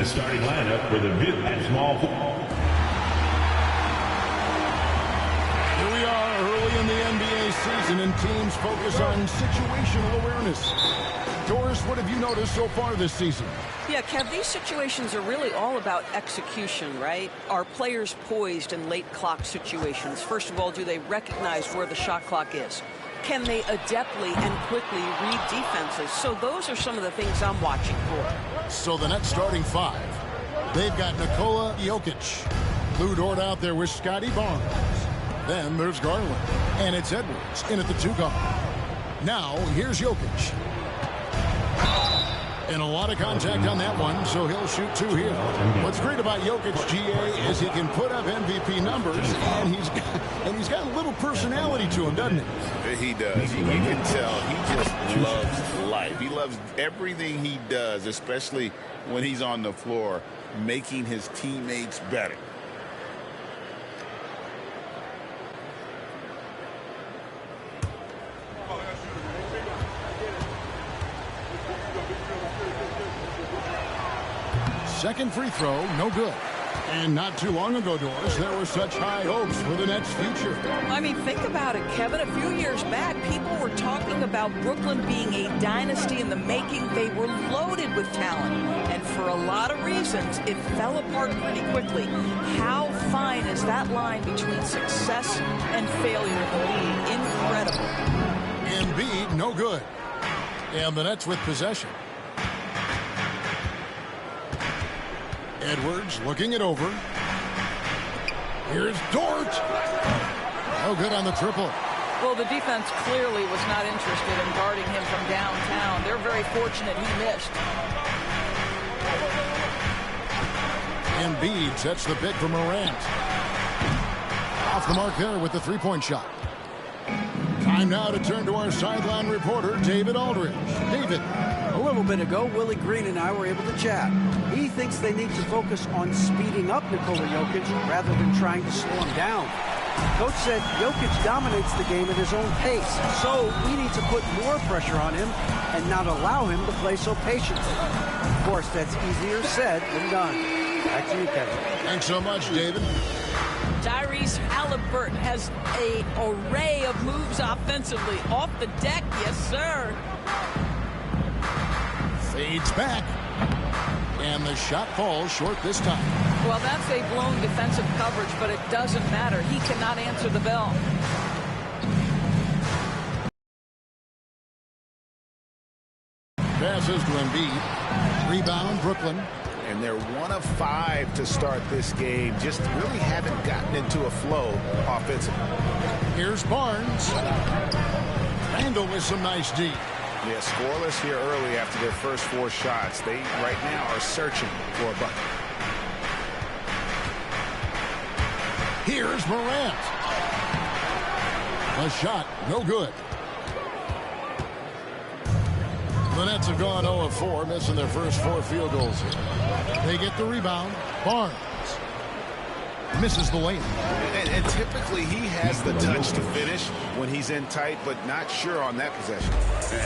the starting lineup for the View at small forward. Here we are early in the NBA season, and teams focus on situational awareness. Doris, what have you noticed so far this season? Yeah, Kev, these situations are really all about execution, right? Are players poised in late clock situations? First of all, do they recognize where the shot clock is? Can they adeptly and quickly read defenses? So those are some of the things I'm watching for. So the next starting five, they've got Nikola Jokic. Lou Dort out there with Scotty Barnes. Then there's Garland. And it's Edwards in at the 2 guard. Now, here's Jokic. And a lot of contact on that one, so he'll shoot 2 here. What's great about Jokic, GA, is he can put up MVP numbers, and he's got a little personality to him, doesn't he? He does. You can tell he just loves life. He loves everything he does, especially when he's on the floor, making his teammates better. Second free throw, no good. And not too long ago, Doris, there were such high hopes for the Nets' future. I mean, think about it, Kevin. A few years back, people were talking about Brooklyn being a dynasty in the making. They were loaded with talent. And for a lot of reasons, it fell apart pretty quickly. How fine is that line between success and failure in the league? Incredible. Embiid, no good. And the Nets with possession. Edwards looking it over. Here's Dort. No good on the triple. Well, the defense clearly was not interested in guarding him from downtown. They're very fortunate he missed. Embiid sets the pick for Morant. Off the mark there with the three-point shot. Time now to turn to our sideline reporter, David Aldridge. David. A little bit ago, Willie Green and I were able to chat. He thinks they need to focus on speeding up Nikola Jokic rather than trying to slow him down. Coach said Jokic dominates the game at his own pace, so we need to put more pressure on him and not allow him to play so patiently. Of course, that's easier said than done. Back to you, Kevin. Thanks so much, David. Tyrese Halliburton has an array of moves offensively. Off the deck, yes, sir. Fades back. And the shot falls short this time. Well, that's a blown defensive coverage, but it doesn't matter. He cannot answer the bell. Passes to Embiid. Rebound, Brooklyn. And they're 1 of 5 to start this game. Just really haven't gotten into a flow offensively. Here's Barnes. Randall with some nice D. Yeah, scoreless here early after their first 4 shots. They right now are searching for a bucket. Here's Morant. A shot, no good. The Nets have gone 0 of 4, missing their first 4 field goals here. They get the rebound. Barnes misses the layup. And typically he has the touch to finish when he's in tight, but not sure on that possession.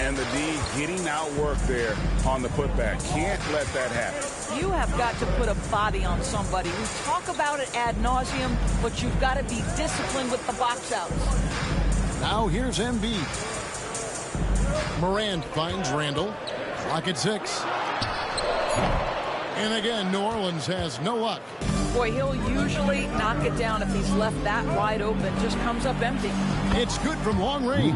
And the D getting out work there on the putback. Can't let that happen. You have got to put a body on somebody. We talk about it ad nauseum, but you've got to be disciplined with the box outs. Now here's Embiid. Morant finds Randall. Clock at 6. And again, New Orleans has no luck. Boy, he'll usually knock it down if he's left that wide open. Just comes up empty. It's good from long range.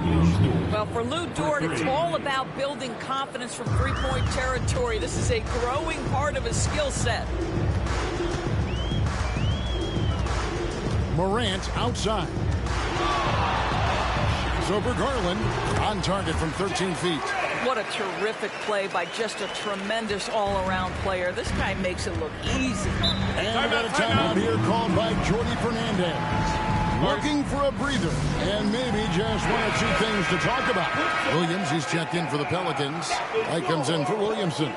Well, for Lou Dort, it's all about building confidence from three-point territory. This is a growing part of his skill set. Morant outside. It's over Garland. On target from 13 feet. What a terrific play by just a tremendous all-around player. This guy makes it look easy. And we got a timeout here called by Jordy Fernandez. Looking for a breather and maybe just 1 or 2 things to talk about. Williams, he's checked in for the Pelicans. White comes in for Williamson.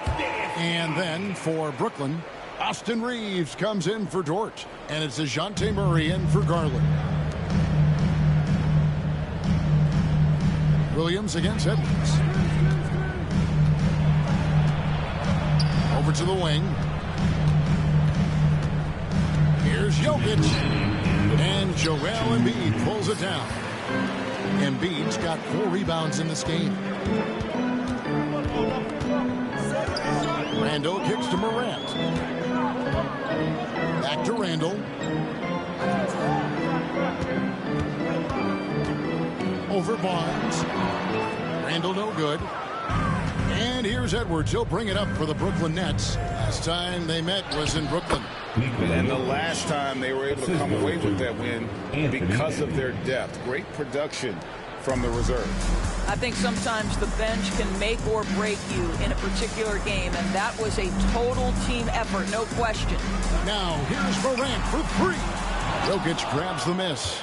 And then for Brooklyn, Austin Reeves comes in for Dort. And it's DeJounte Murray in for Garland. Williams against Edwards. Over to the wing. Jokic. And Joel Embiid pulls it down. Embiid's got 4 rebounds in this game. Randall kicks to Morant. Back to Randall. Over Barnes. Randall no good. And here's Edwards. He'll bring it up for the Brooklyn Nets. Last time they met was in Brooklyn. And the last time they were able to come away with that win because of their depth. Great production from the reserves. I think sometimes the bench can make or break you in a particular game, and that was a total team effort, no question. Now here's Morant for 3. Jokic grabs the miss.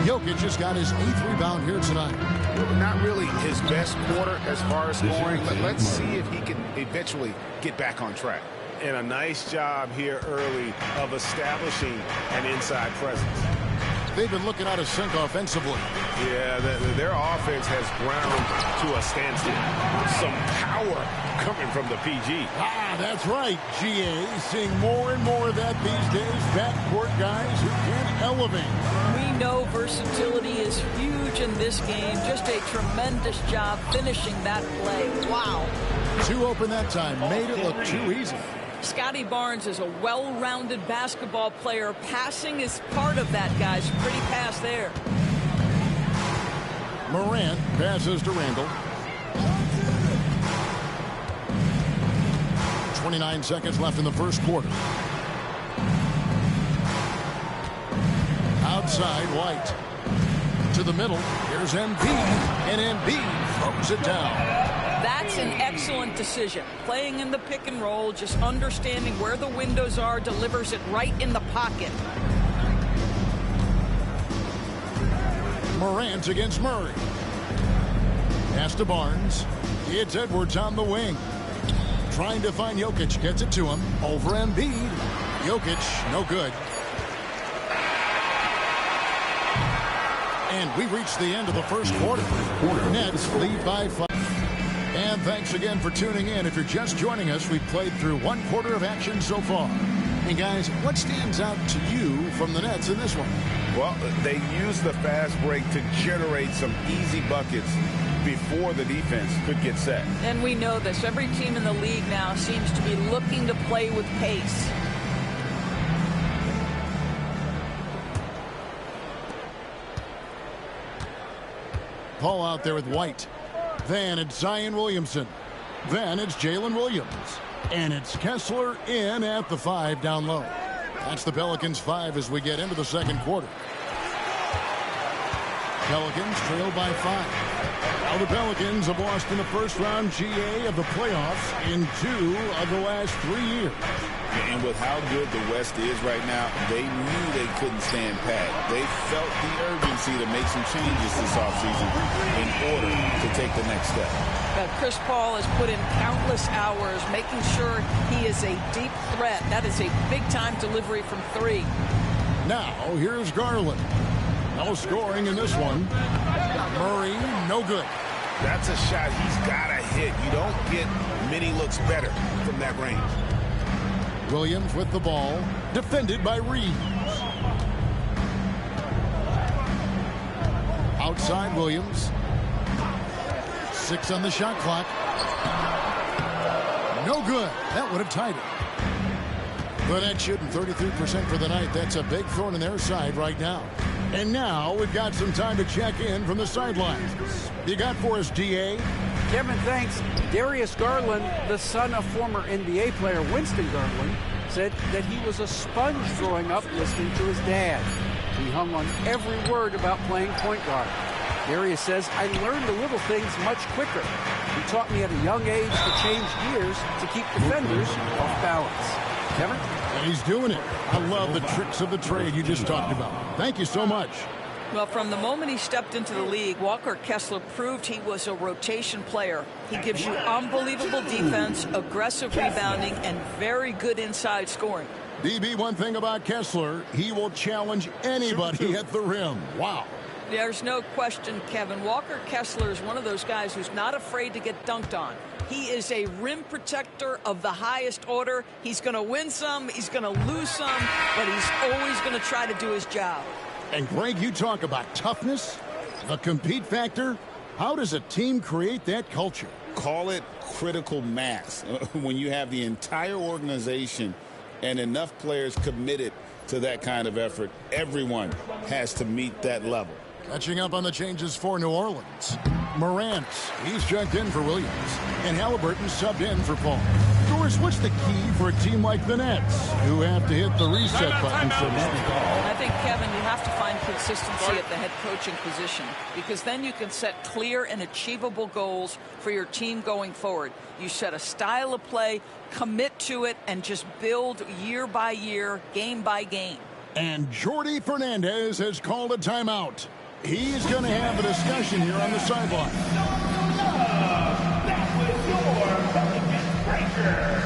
Jokic has got his 8th rebound here tonight. Not really his best quarter as far as scoring, but let's see if he can eventually get back on track. And a nice job here early of establishing an inside presence. They've been looking out of sync offensively. Yeah, their offense has ground to a standstill. Some power coming from the PG. That's right, GA. Seeing more and more of that these days. Backcourt guys who can elevate. We know versatility is huge in this game. Just a tremendous job finishing that play. Wow. 2 open that time. Made it look too easy. Scotty Barnes is a well-rounded basketball player. Passing is part of that, guys. Pretty pass there. Morant passes to Randall. 29 seconds left in the first quarter. Outside, White. To the middle. Here's Embiid. And Embiid throws it down. That's an excellent decision. Playing in the pick and roll, just understanding where the windows are, delivers it right in the pocket. Morant against Murray. Pass to Barnes. It's Edwards on the wing. Trying to find Jokic. Gets it to him. Over Embiid. Jokic, no good. And we reached the end of the first quarter. Nets lead by 5. And thanks again for tuning in. If you're just joining us, we've played through 1 quarter of action so far. And guys, what stands out to you from the Nets in this one? Well, they used the fast break to generate some easy buckets before the defense could get set. And we know this. Every team in the league now seems to be looking to play with pace. Paul out there with White. Then it's Zion Williamson. Then it's Jalen Williams. And it's Kessler in at the 5 down low. That's the Pelicans 5 as we get into the second quarter. Pelicans trail by 5. Now the Pelicans have lost in the first round GA of the playoffs in 2 of the last 3 years. And with how good the West is right now, they knew they couldn't stand pat. They felt the urgency to make some changes this offseason in order to take the next step. Chris Paul has put in countless hours making sure he is a deep threat. That is a big-time delivery from 3. Now, here's Garland. No scoring in this one. Murray, no good. That's a shot he's got to hit. You don't get many looks better from that range. Williams with the ball, defended by Reeves. Outside Williams. 6 on the shot clock. No good. That would have tied it. The Nets shooting 33% for the night. That's a big thorn in their side right now. And now we've got some time to check in from the sidelines. You got for us, DA? Kevin, thanks. Darius Garland, the son of former NBA player Winston Garland, said that he was a sponge growing up listening to his dad. He hung on every word about playing point guard. Darius says, I learned the little things much quicker. He taught me at a young age to change gears to keep defenders off balance. Kevin? He's doing it. I love the tricks of the trade you just talked about. Thank you so much. Well, from the moment he stepped into the league, Walker Kessler proved he was a rotation player. He gives you unbelievable defense, aggressive rebounding, and very good inside scoring. DB, one thing about Kessler, he will challenge anybody at the rim. Wow. There's no question, Kevin. Walker Kessler is one of those guys who's not afraid to get dunked on. He is a rim protector of the highest order. He's going to win some, he's going to lose some, but he's always going to try to do his job. And Greg, you talk about toughness, the compete factor. How does a team create that culture? Call it critical mass. When you have the entire organization and enough players committed to that kind of effort, everyone has to meet that level. Catching up on the changes for New Orleans. Morant, he's checked in for Williams. And Halliburton subbed in for Paul. Doris, what's the key for a team like the Nets, who have to hit the reset button, so to speak? I think, Kevin, you have to find consistency at the head coaching position, because then you can set clear and achievable goals for your team going forward. You set a style of play, commit to it, and just build year by year, game by game. And Jordi Fernandez has called a timeout. He's going to have a discussion here on the sideline. That was your Pelicans breaker.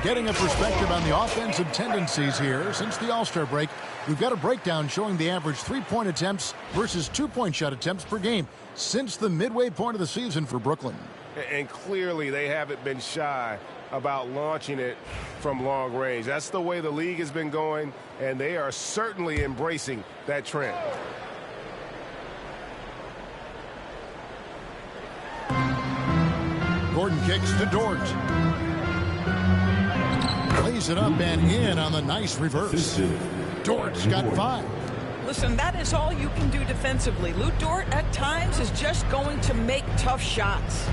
Getting a perspective on the offensive tendencies here since the All-Star break, we've got a breakdown showing the average three-point attempts versus two-point shot attempts per game since the midway point of the season for Brooklyn. And clearly they haven't been shy about launching it from long range. That's the way the league has been going, and they are certainly embracing that trend. Gordon kicks to Dort. Plays it up and in on the nice reverse. Dort's got 5. Listen, that is all you can do defensively. Lou Dort, at times, is just going to make tough shots.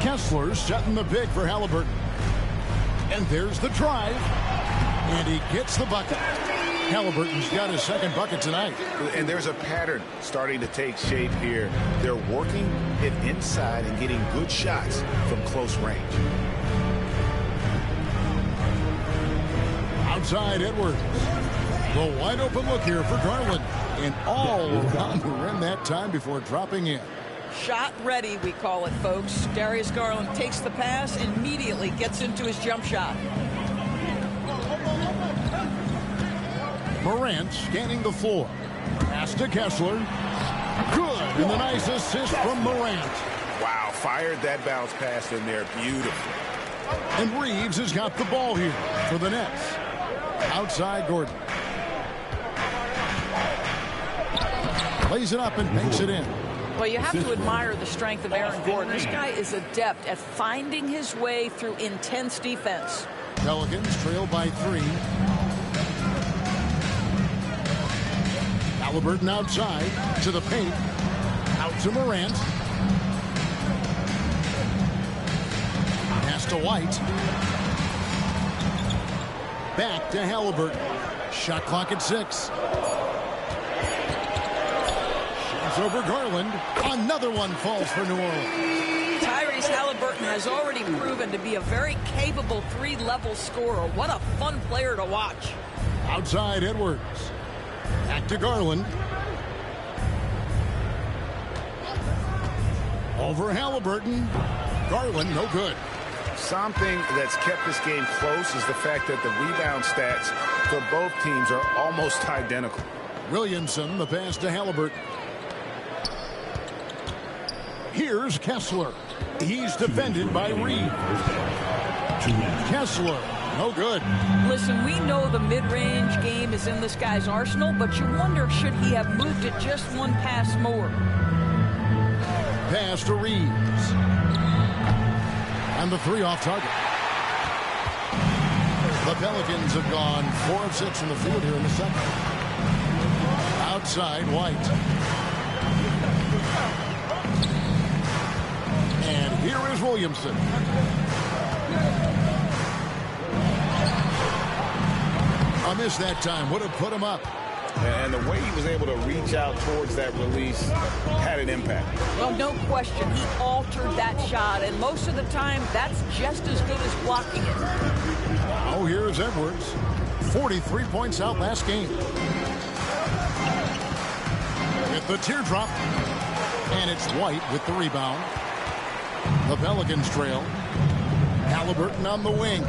Kessler's setting the pick for Halliburton. And there's the drive. And he gets the bucket. Halliburton's got his second bucket tonight. And there's a pattern starting to take shape here. They're working it inside and getting good shots from close range. Outside Edwards. The wide open look here for Garland. And all around the rim that time before dropping in. Shot ready, we call it, folks. Darius Garland takes the pass, immediately gets into his jump shot. Morant scanning the floor. Pass to Kessler. Good. And the nice assist from Morant. Wow, fired that bounce pass in there. Beautiful. And Reeves has got the ball here for the Nets. Outside Gordon. Plays it up and makes it in. Well, you have to admire the strength of Aaron Gordon. This guy is adept at finding his way through intense defense. Pelicans trail by 3. Halliburton outside to the paint. Out to Morant. Pass to White. Back to Halliburton. Shot clock at 6. Shoots over Garland. Another one falls for New Orleans. Tyrese Halliburton has already proven to be a very capable 3-level scorer. What a fun player to watch. Outside Edwards. Back to Garland. Over Halliburton. Garland, no good. Something that's kept this game close is the fact that the rebound stats for both teams are almost identical. Williamson, the pass to Halliburton. Here's Kessler. He's defended by Reed. Kessler, no good. Listen, we know the mid-range game is in this guy's arsenal, but you wonder, should he have moved it just one pass more? Pass to Reeves. And the 3 off target. The Pelicans have gone 4 of 6 from the field here in the second. Outside, White. And here is Williamson. A miss that time would have put him up. And the way he was able to reach out towards that release had an impact. Well, no question. He altered that shot, and most of the time, that's just as good as blocking it. Oh, here's Edwards. 43 points out last game. With the teardrop. And it's White with the rebound. The Pelicans trail. Halliburton on the wing.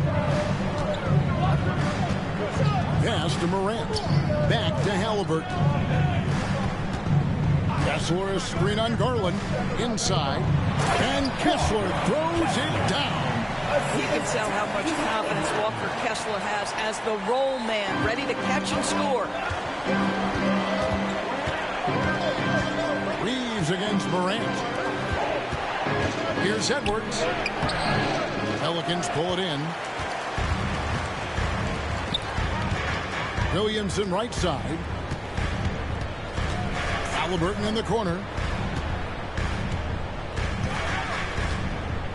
Pass to Morant. Back to Halliburton. Kessler is screen on Garland. Inside. And Kessler throws it down. You can tell how much confidence Walker Kessler has as the roll man, ready to catch and score. Reeves against Morant. Here's Edwards. Pelicans pull it in. Williamson right side. Halliburton in the corner.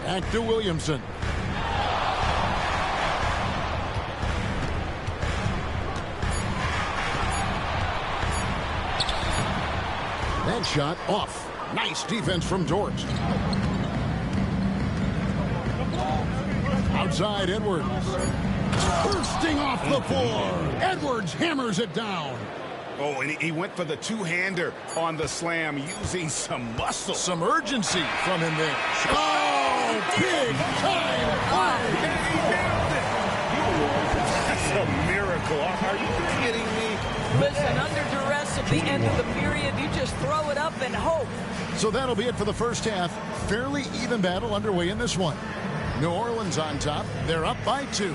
Back to Williamson. That shot off. Nice defense from Dort. Outside Edwards. Bursting off the floor. Edwards hammers it down. Oh, and he went for the two-hander on the slam, using some muscle. Some urgency from him there. Oh, big time play. That's a miracle. Are you kidding me? Listen, under duress at the end of the period, you just throw it up and hope. So that'll be it for the first half. Fairly even battle underway in this one. New Orleans on top. They're up by 2.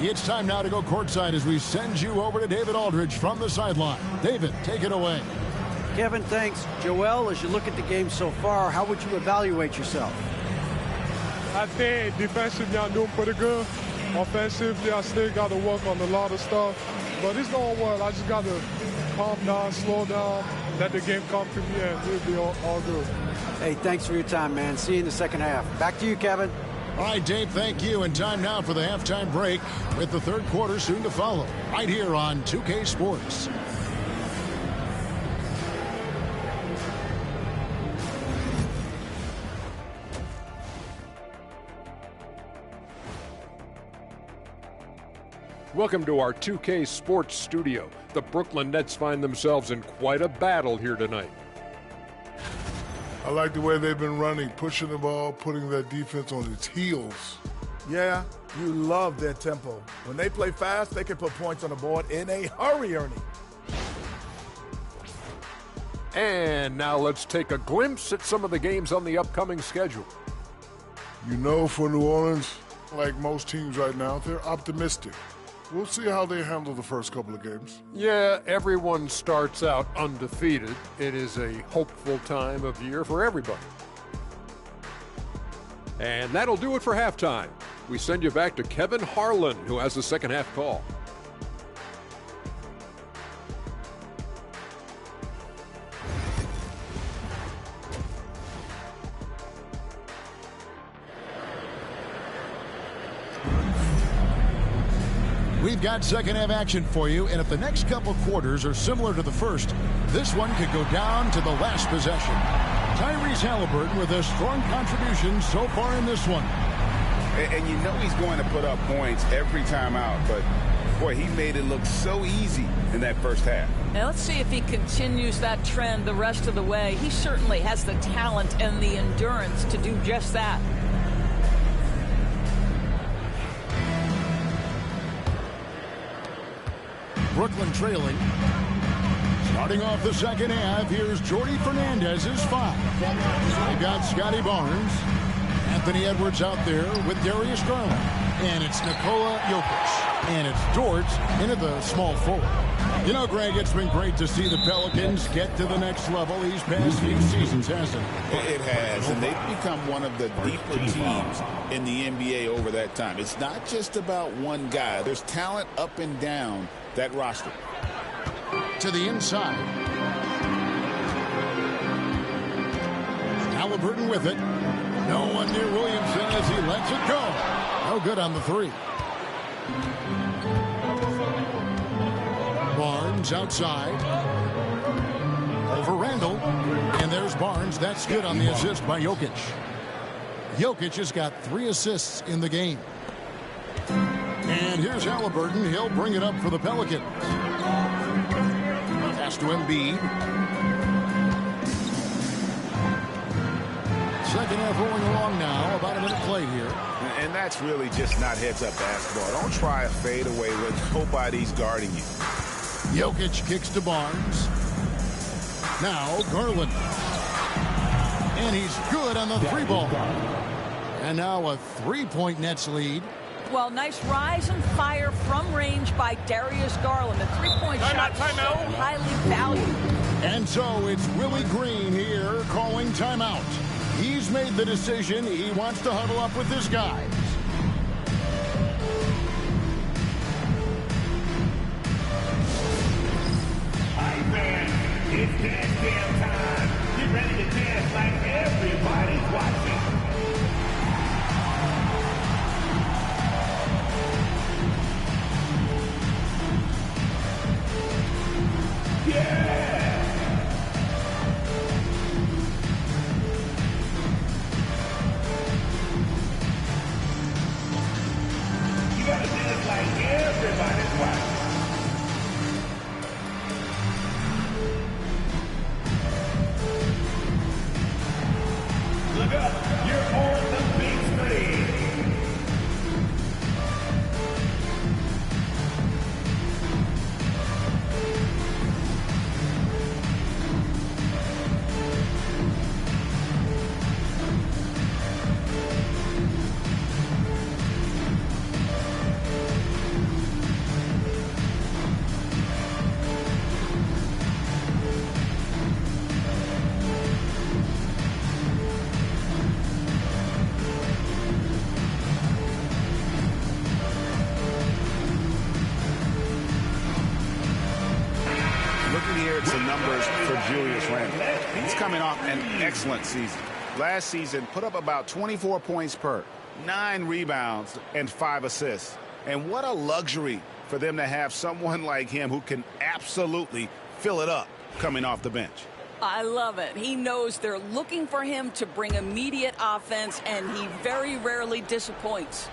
It's time now to go courtside as we send you over to David Aldridge from the sideline. David, take it away. Kevin, thanks. Joel, as you look at the game so far, how would you evaluate yourself? I think defensively I'm doing pretty good. Offensively, I still got to work on a lot of stuff. But it's going well. I just got to calm down, slow down, let the game come to me, and we'll be all good. Hey, thanks for your time, man. See you in the second half. Back to you, Kevin. All right, Dave, thank you. And time now for the halftime break with the third quarter soon to follow. Right here on 2K Sports. Welcome to our 2K Sports studio. The Brooklyn Nets find themselves in quite a battle here tonight. I like the way they've been running, pushing the ball, putting that defense on its heels. Yeah, you love their tempo. When they play fast, they can put points on the board in a hurry, Ernie. And now let's take a glimpse at some of the games on the upcoming schedule. You know, for New Orleans, like most teams right now, they're optimistic. We'll see how they handle the first couple of games. Yeah, everyone starts out undefeated. It is a hopeful time of year for everybody. And that'll do it for halftime. We send you back to Kevin Harlan, who has the second half call. We've got second half action for you, and if the next couple quarters are similar to the first, this one could go down to the last possession. Tyrese Halliburton with a strong contribution so far in this one. And you know he's going to put up points every time out, but boy, he made it look so easy in that first half. Now let's see if he continues that trend the rest of the way. He certainly has the talent and the endurance to do just that. Brooklyn trailing. Starting off the second half, here's Jordy Fernandez's 5. They've got Scotty Barnes. Anthony Edwards out there with Darius Garland. And it's Nikola Jokic. And it's Dort into the small forward. You know, Greg, it's been great to see the Pelicans get to the next level these past few seasons, hasn't it? It has, and they've become one of the deeper teams in the NBA over that time. It's not just about one guy. There's talent up and down that roster. To the inside. Halliburton with it. No one near Williamson as he lets it go. No good on the three. Barnes outside. Over Randall. And there's Barnes. That's good on the assist by Jokic. Jokic has got 3 assists in the game. And here's Halliburton. He'll bring it up for the Pelicans. Pass to Embiid. Second half rolling along now. About a minute played here. And that's really just not heads-up basketball. Don't try a fadeaway when nobody's guarding you. Jokic kicks to Barnes. Now Garland. And he's good on the 3-ball. And now a 3-point Nets lead. Well, nice rise and fire from range by Darius Garland. The 3-point shot so highly valued. And so it's Willie Green here calling timeout. He's made the decision. He wants to huddle up with his guys. Hi, fans. It's dance jam time. Get ready to dance like everybody's watching. He's coming off an excellent season. Last season, put up about 24 points per, 9 rebounds, and 5 assists. And what a luxury for them to have someone like him who can absolutely fill it up coming off the bench. I love it. He knows they're looking for him to bring immediate offense, and he very rarely disappoints.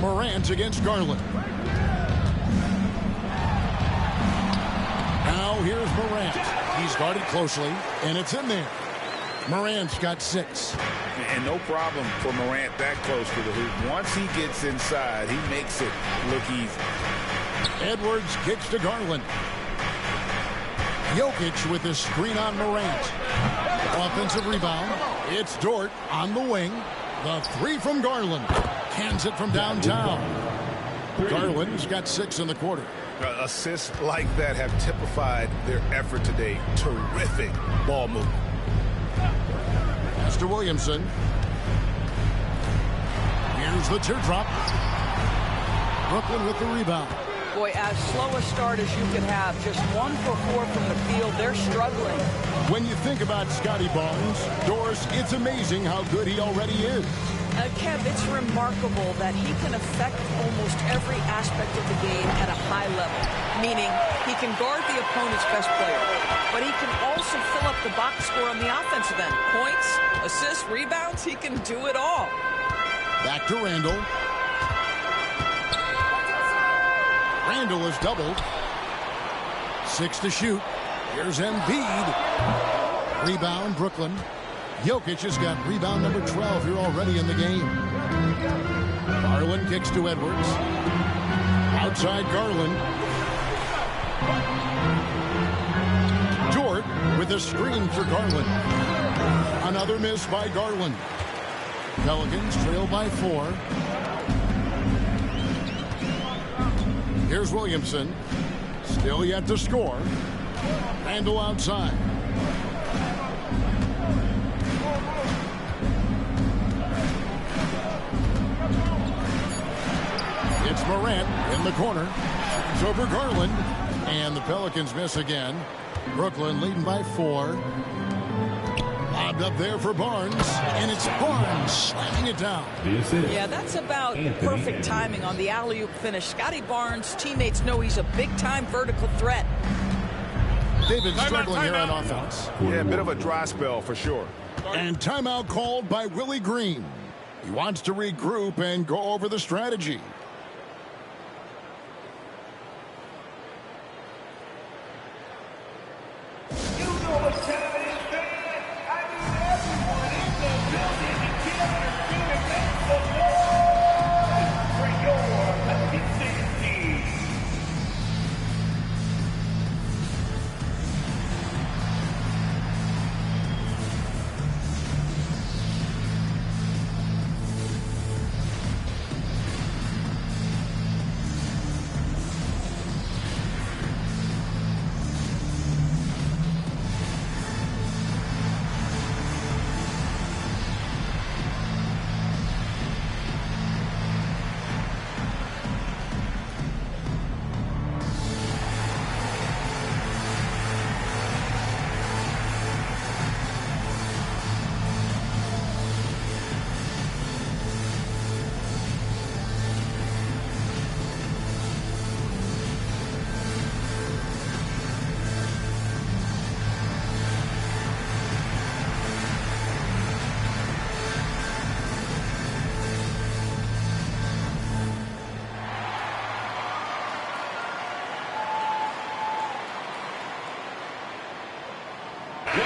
Morant against Garland. Now here's Morant. He's guarded closely, and it's in there. Morant's got 6. And no problem for Morant that close to the hoop. Once he gets inside, he makes it look easy. Edwards kicks to Garland. Jokic with the screen on Morant. Offensive rebound. It's Dort on the wing. The 3 from Garland. Cans it from downtown. Garland's got 6 in the quarter. Assists like that have typified their effort today. Terrific ball movement. Pass to Williamson. Here's the teardrop. Brooklyn with the rebound. Boy, as slow a start as you could have, just 1 for 4 from the field. They're struggling. When you think about Scotty Barnes, Doris, it's amazing how good he already is. Kev, it's remarkable that he can affect almost every aspect of the game at a high level, meaning he can guard the opponent's best player, but he can also fill up the box score on the offensive end. Points, assists, rebounds, he can do it all. Back to Randall. Randall is doubled. 6 to shoot. Here's Embiid. Rebound, Brooklyn. Jokic has got rebound number 12 here already in the game. Garland kicks to Edwards. Outside Garland. Dort with a screen for Garland. Another miss by Garland. Pelicans trail by 4. Here's Williamson. Still yet to score. Randall outside. It's Morant in the corner. It's over Garland. And the Pelicans miss again. Brooklyn leading by 4. Lobbed up there for Barnes. And it's Barnes slamming it down. Yeah, that's about perfect timing on the alley-oop finish. Scotty Barnes' teammates know he's a big-time vertical threat. David struggling here on offense. Yeah, a bit of a dry spell for sure. And timeout called by Willie Green. He wants to regroup and go over the strategy. You know what time it is, man. I mean, everyone in the building to get their feet back for your Pelicans team.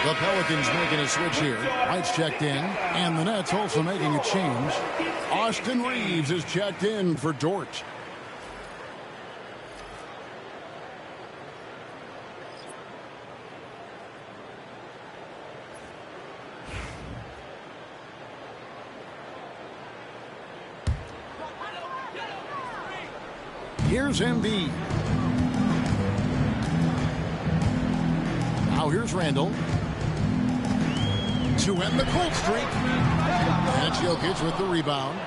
The Pelicans making a switch here. White's checked in, and the Nets also making a change. Austin Reeves is checked in for Dort. Here's Embiid. Now here's Randall. To end the cold streak. And it's Jokic with the rebound.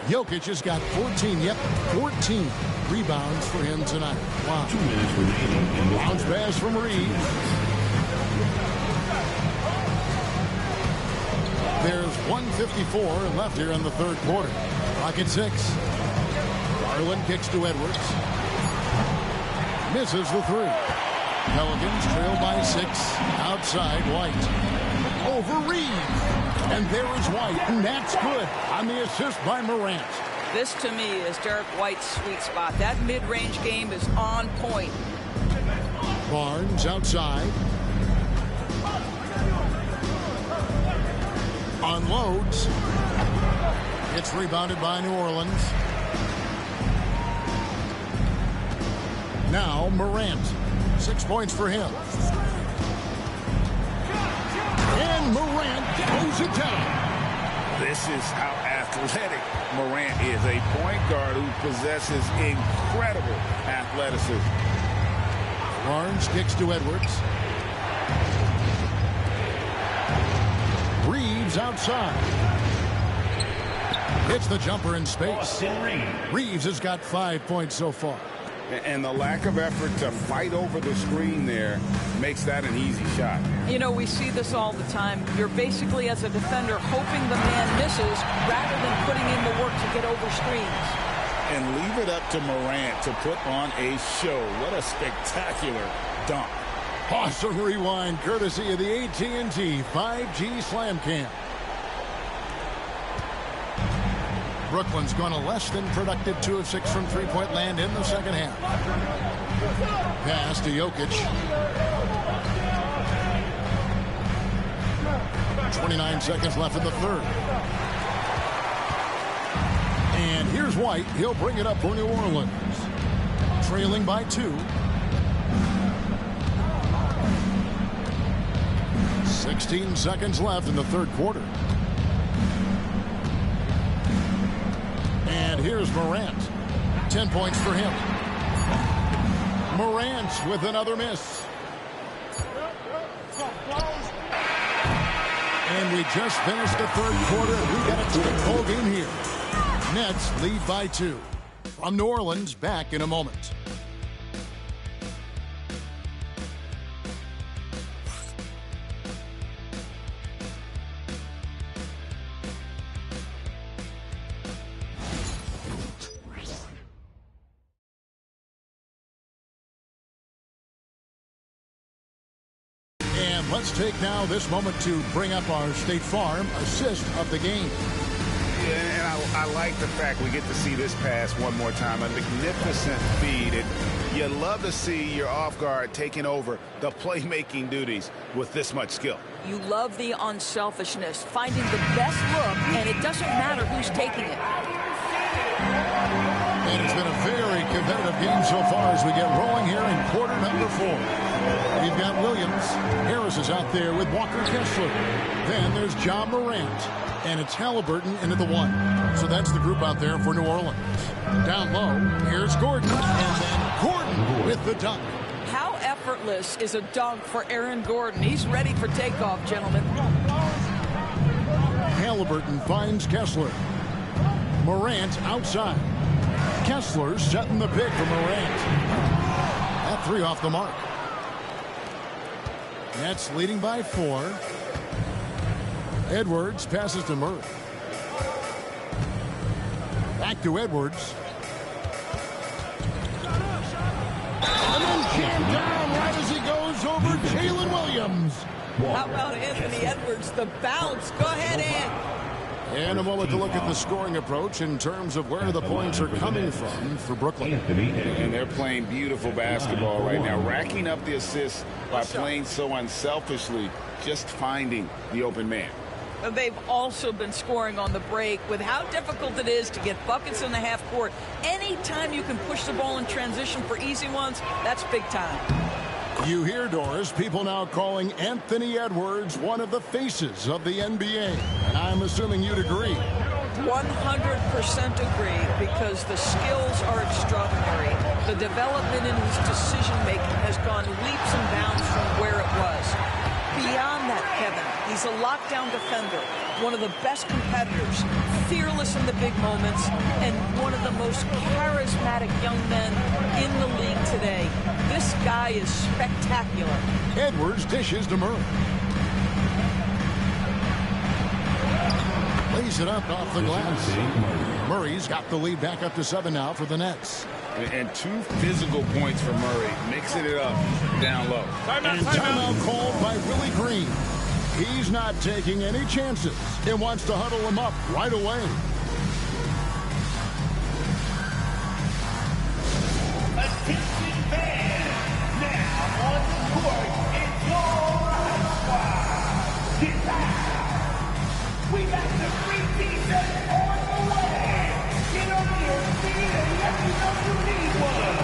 Jokic has got 14 rebounds for him tonight. Wow. 2 minutes remaining. Bounce pass from Reeves. There's 1:54 left here in the third quarter. Clock at 6. Garland kicks to Edwards. Misses the 3. Pelicans trail by 6. Outside, White. Over Reeves. And there is White. And that's good on the assist by Morant. This, to me, is Derek White's sweet spot. That mid-range game is on point. Barnes outside. Unloads. It's rebounded by New Orleans. Now Morant. 6 points for him. And Morant goes it down. This is how athletic Morant is. A point guard who possesses incredible athleticism. Barnes kicks to Edwards. Reeves outside. Hits the jumper in space. Reeves has got 5 points so far. And the lack of effort to fight over the screen there makes that an easy shot. You know, we see this all the time. You're basically, as a defender, hoping the man misses rather than putting in the work to get over screens. And leave it up to Morant to put on a show. What a spectacular dunk. Awesome rewind courtesy of the AT&T 5G Slam Cam. Brooklyn's gone a less than productive 2 of 6 from three-point land in the second half. Pass to Jokic. 29 seconds left in the third. And here's White. He'll bring it up for New Orleans. Trailing by 2. 16 seconds left in the third quarter. And here's Morant. 10 points for him. Morant with another miss. And we just finished the third quarter. We got a tight ball game here. Nets lead by 2. From New Orleans, back in a moment. And let's take now this moment to bring up our State Farm assist of the game. Yeah, and I like the fact we get to see this pass one more time. A magnificent feed. And you love to see your off guard taking over the playmaking duties with this much skill. You love the unselfishness, finding the best look, and it doesn't matter who's taking it. And it's been a very competitive game so far as we get rolling here in quarter number 4. We've got Williams. Harris is out there with Walker Kessler. Then there's John Morant. And it's Halliburton into the 1. So that's the group out there for New Orleans. Down low, here's Gordon. And then Gordon with the dunk. How effortless is a dunk for Aaron Gordon? He's ready for takeoff, gentlemen. Halliburton finds Kessler. Morant outside. Kessler setting the pick for Morant. That 3 off the mark. Nets leading by 4. Edwards passes to Murray. Back to Edwards. And then jammed down right as he goes over Jalen Williams. How about Anthony Edwards, the bounce? Go ahead, Ed. And a moment to look at the scoring approach in terms of where the points are coming from for Brooklyn. And they're playing beautiful basketball right now, racking up the assists by playing so unselfishly, just finding the open man. They've also been scoring on the break. With how difficult it is to get buckets in the half court, anytime you can push the ball in transition for easy ones, that's big time. You hear, Doris, people now calling Anthony Edwards one of the faces of the NBA. And I'm assuming you'd agree. 100% agree, because the skills are extraordinary. The development in his decision-making has gone leaps and bounds from where it was. Beyond that, Kevin, he's a lockdown defender, one of the best competitors, fearless in the big moments, and one of the most charismatic young men in the league today. This guy is spectacular. Edwards dishes to Murray. Lays it up off the glass. Murray's got the lead back up to 7 now for the Nets. And 2 physical points for Murray, mixing it up down low. And timeout called by Willie Green. He's not taking any chances and wants to huddle him up right away. Attention fans, now on the court, it's all right squad. Get back. We got the 3 pieces on the way. Get on your feet and let me know you need one.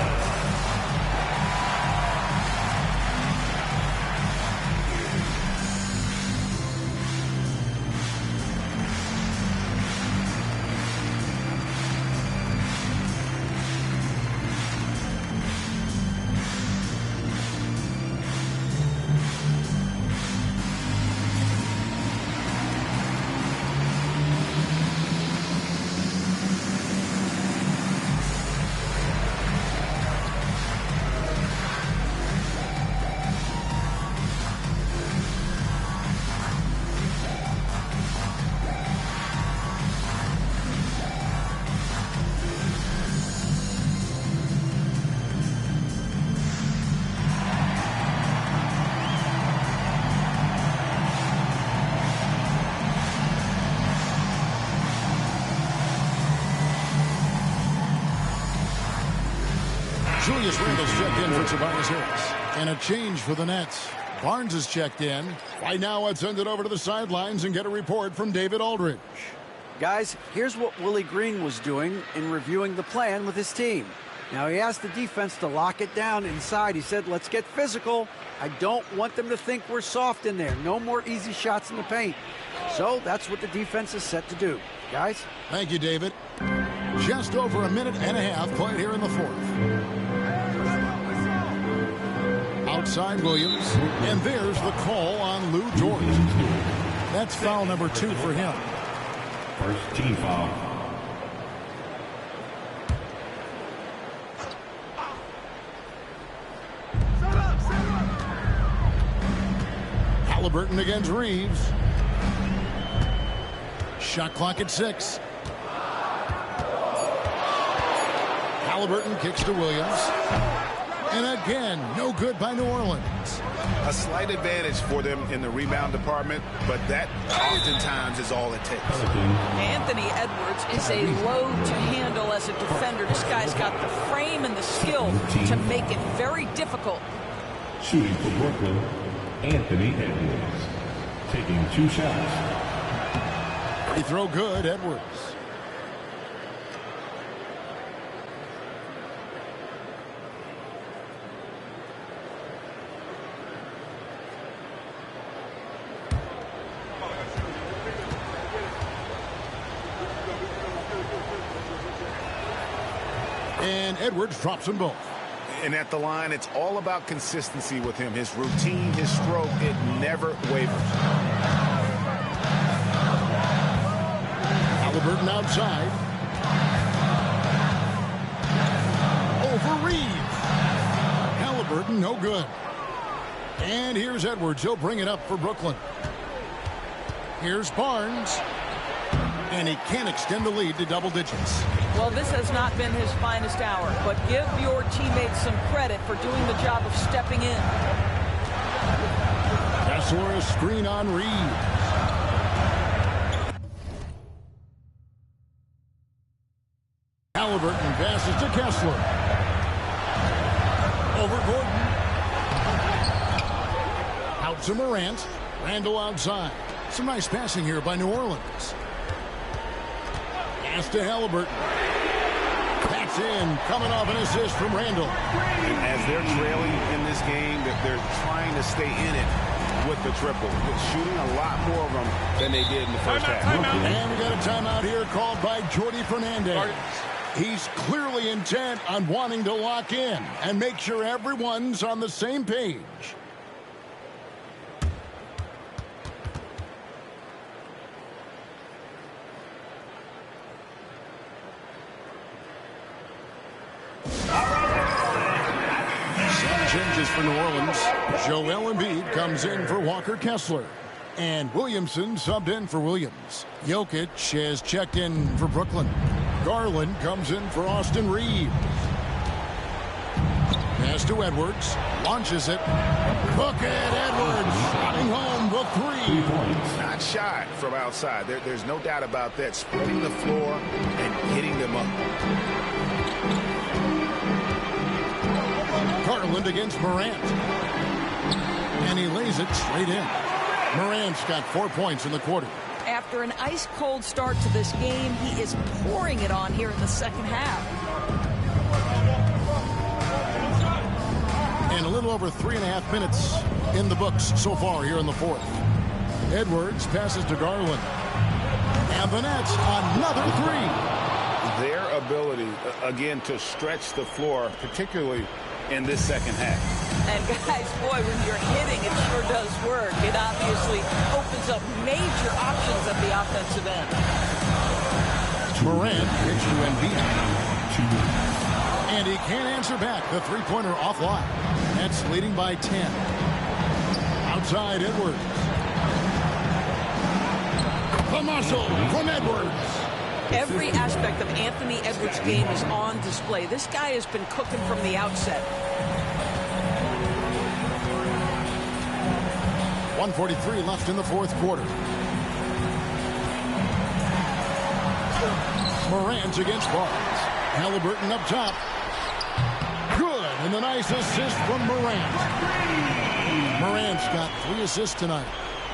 Julius Randle's checked in for Tobias Harris. And a change for the Nets. Barnes is checked in. Right now, let's send it over to the sidelines and get a report from David Aldridge. Guys, here's what Willie Green was doing in reviewing the plan with his team. Now, he asked the defense to lock it down inside. He said, let's get physical. I don't want them to think we're soft in there. No more easy shots in the paint. So that's what the defense is set to do. Guys? Thank you, David. Just over a minute and a half played here in the fourth. Outside Williams, and there's the call on Lou Dort. That's foul number 2 for him. First team foul. Halliburton against Reeves. Shot clock at 6. Halliburton kicks to Williams. And again, no good by New Orleans. A slight advantage for them in the rebound department, but that oftentimes is all it takes. Anthony Edwards is a load to handle as a defender. This guy's got the frame and the skill to make it very difficult. Shooting for Brooklyn, Anthony Edwards. Taking 2 shots. Free throw good, Edwards. And Edwards drops them both. And at the line, it's all about consistency with him. His routine, his stroke, it never wavers. Halliburton outside. Over Reeves. Halliburton, no good. And here's Edwards. He'll bring it up for Brooklyn. Here's Barnes. And he can't extend the lead to double digits. Well, this has not been his finest hour, but give your teammates some credit for doing the job of stepping in. Kessler, a screen on Reeves. Halliburton passes to Kessler. Over Gordon. Out to Morant. Randall outside. Some nice passing here by New Orleans. Pass to Halliburton. That's in. Coming off an assist from Randall. And as they're trailing in this game, that they're trying to stay in it with the triple. They're shooting a lot more of them than they did in the first half. And we got a timeout here called by Jordi Fernandez. He's clearly intent on wanting to lock in and make sure everyone's on the same page. Changes for New Orleans. Joel Embiid comes in for Walker Kessler. And Williamson subbed in for Williams. Jokic has checked in for Brooklyn. Garland comes in for Austin Reeves. Pass to Edwards. Launches it. Bucket Edwards. Shotting home the 3. Not shy from outside. There's no doubt about that. Spreading the floor and hitting them up. Garland against Morant. And he lays it straight in. Morant's got 4 points in the quarter. After an ice-cold start to this game, he is pouring it on here in the second half. And a little over 3.5 minutes in the books so far here in the fourth. Edwards passes to Garland. And the Nets, another 3. Their ability, again, to stretch the floor, particularly in this second half. And guys, boy, when you're hitting, it sure does work. It obviously opens up major options at the offensive end. Morant hits to Embiid. And he can't answer back. The three-pointer offline. Nets leading by 10. Outside Edwards. The muscle from Edwards. Every aspect of Anthony Edwards' game is on display. This guy has been cooking from the outset. 1:43 left in the fourth quarter. Morant against Barnes. Halliburton up top. Good, and the nice assist from Morant. Morant's got 3 assists tonight.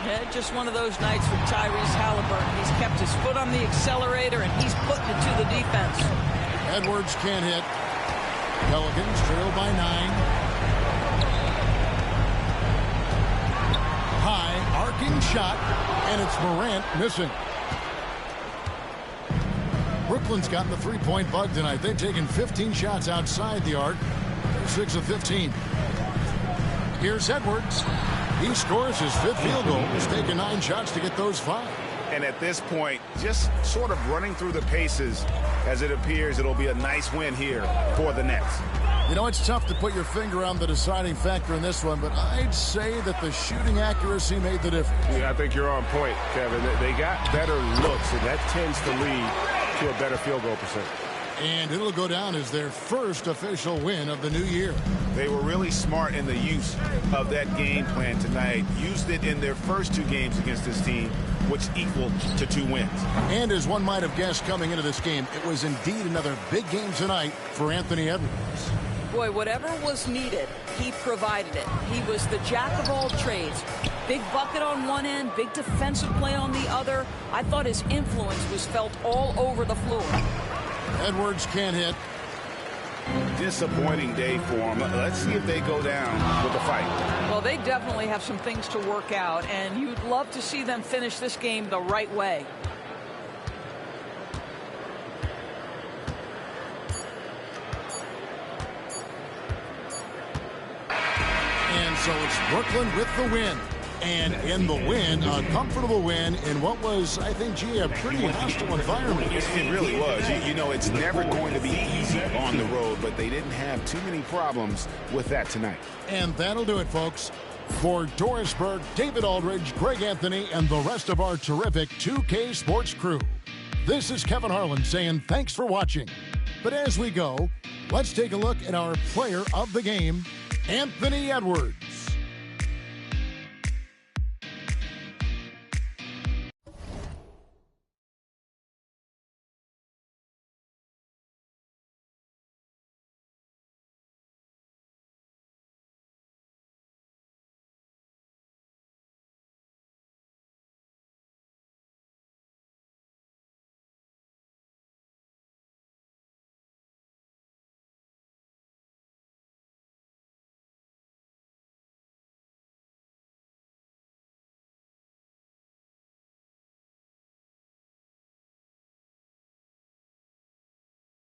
Yeah, just one of those nights for Tyrese Halliburton. He's kept his foot on the accelerator, and he's putting it to the defense. Edwards can't hit. Pelicans trail by 9. High, arcing shot, and it's Morant missing. Brooklyn's gotten the three-point bug tonight. They've taken 15 shots outside the arc. They're 6 of 15. Here's Edwards. He scores his 5th field goal. He's taken 9 shots to get those 5. And at this point, just sort of running through the paces as it appears it'll be a nice win here for the Nets. You know, it's tough to put your finger on the deciding factor in this one, but I'd say that the shooting accuracy made the difference. Yeah, I think you're on point, Kevin. They got better looks, and that tends to lead to a better field goal percentage. And it'll go down as their first official win of the new year. They were really smart in the use of that game plan tonight. Used it in their first 2 games against this team, which equaled to 2 wins. And as one might have guessed coming into this game, it was indeed another big game tonight for Anthony Edwards. Boy, whatever was needed, he provided it. He was the jack of all trades. Big bucket on one end, big defensive play on the other. I thought his influence was felt all over the floor. Edwards can't hit. Disappointing day for him. Let's see if they go down with a fight. Well, they definitely have some things to work out, and you'd love to see them finish this game the right way. And so it's Brooklyn with the win. And in the win, a comfortable win in what was, I think, a pretty hostile environment. It really was. You know, it's never going to be easy on the road, but they didn't have too many problems with that tonight. And that'll do it, folks. For Doris Burke, David Aldridge, Greg Anthony, and the rest of our terrific 2K Sports crew, this is Kevin Harlan saying thanks for watching. But as we go, let's take a look at our player of the game, Anthony Edwards.